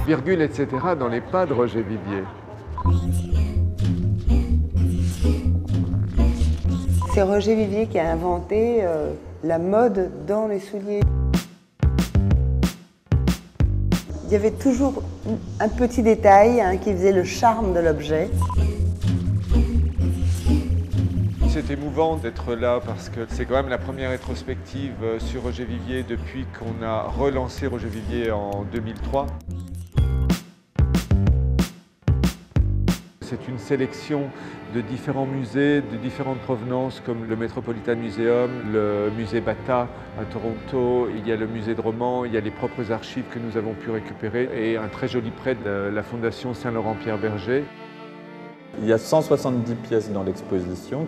virgule, etc. dans les pas de Roger Vivier. C'est Roger Vivier qui a inventé la mode dans les souliers. Il y avait toujours un petit détail qui faisait le charme de l'objet. C'est émouvant d'être là parce que c'est quand même la première rétrospective sur Roger Vivier depuis qu'on a relancé Roger Vivier en 2003. C'est une sélection de différents musées, de différentes provenances, comme le Metropolitan Museum, le musée Bata à Toronto, il y a le musée de Romans, il y a les propres archives que nous avons pu récupérer et un très joli prêt de la Fondation Saint-Laurent-Pierre-Berger. Il y a 170 pièces dans l'exposition.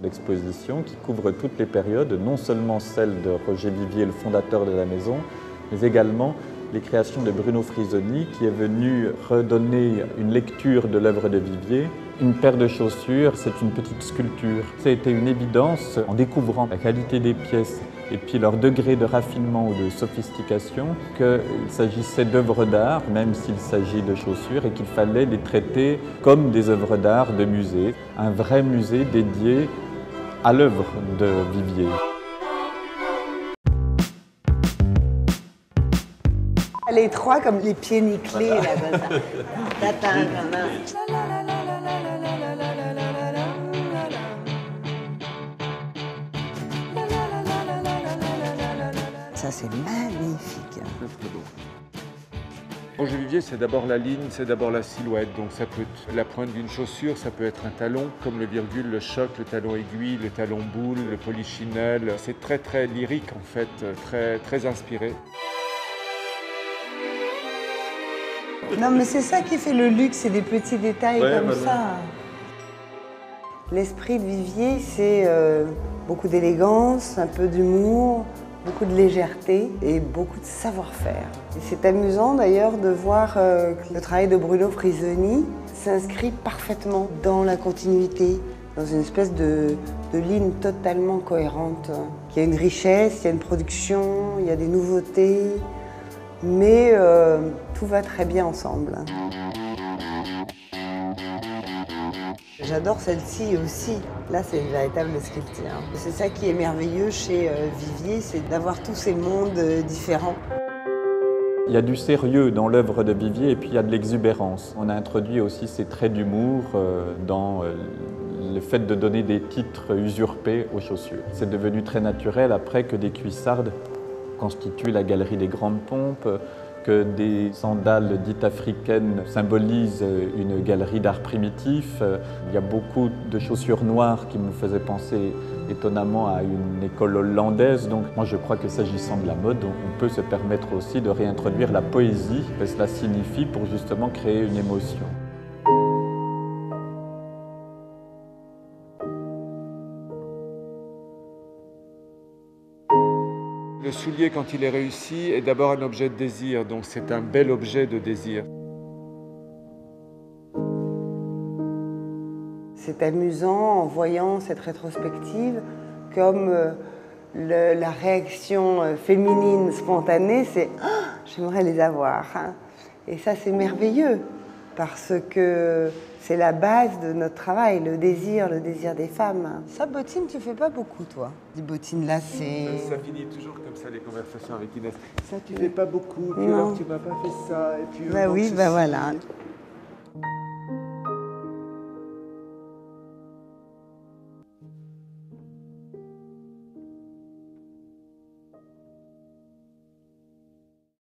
L'exposition qui couvre toutes les périodes, non seulement celle de Roger Vivier, le fondateur de la maison, mais également les créations de Bruno Frisoni, qui est venu redonner une lecture de l'œuvre de Vivier. Une paire de chaussures, c'est une petite sculpture. Ça a été une évidence en découvrant la qualité des pièces et puis leur degré de raffinement ou de sophistication qu'il s'agissait d'œuvres d'art, même s'il s'agit de chaussures, et qu'il fallait les traiter comme des œuvres d'art de musée. Un vrai musée dédié à l'œuvre de Vivier. Les trois comme les pieds nickelés, là, comme ça. Ça, c'est magnifique. Roger Vivier, c'est d'abord la ligne, c'est d'abord la silhouette. Donc ça peut être la pointe d'une chaussure, ça peut être un talon, comme le virgule, le choc, le talon aiguille, le talon boule, le polichinelle. C'est très très lyrique en fait, très inspiré. Non, mais c'est ça qui fait le luxe, c'est des petits détails comme ça. L'esprit de Vivier, c'est beaucoup d'élégance, un peu d'humour, beaucoup de légèreté et beaucoup de savoir-faire. C'est amusant d'ailleurs de voir que le travail de Bruno Frisoni s'inscrit parfaitement dans la continuité, dans une espèce de ligne totalement cohérente. Il y a une richesse, il y a une production, il y a des nouveautés. Mais tout va très bien ensemble. J'adore celle-ci aussi. Là, c'est une véritable sculpture. C'est ça qui est merveilleux chez Vivier, c'est d'avoir tous ces mondes différents. Il y a du sérieux dans l'œuvre de Vivier et puis il y a de l'exubérance. On a introduit aussi ces traits d'humour dans le fait de donner des titres usurpés aux chaussures. C'est devenu très naturel après que des cuissardes constituent la galerie des grandes pompes, que des sandales dites africaines symbolisent une galerie d'art primitif. Il y a beaucoup de chaussures noires qui me faisaient penser étonnamment à une école hollandaise. Donc moi je crois que s'agissant de la mode, on peut se permettre aussi de réintroduire la poésie, que cela signifie pour justement créer une émotion. Le soulier, quand il est réussi, est d'abord un objet de désir, donc c'est un bel objet de désir. C'est amusant en voyant cette rétrospective comme la réaction féminine spontanée, c'est « oh, j'aimerais les avoir ». Et ça, c'est merveilleux parce que c'est la base de notre travail, le désir des femmes. Ça, bottine, tu fais pas beaucoup, toi. Des bottines lacées. Ça finit toujours comme ça, les conversations avec Inès. Ça, tu fais pas beaucoup, puis alors tu m'as pas fait ça, et puis... Bah oui, bah voilà.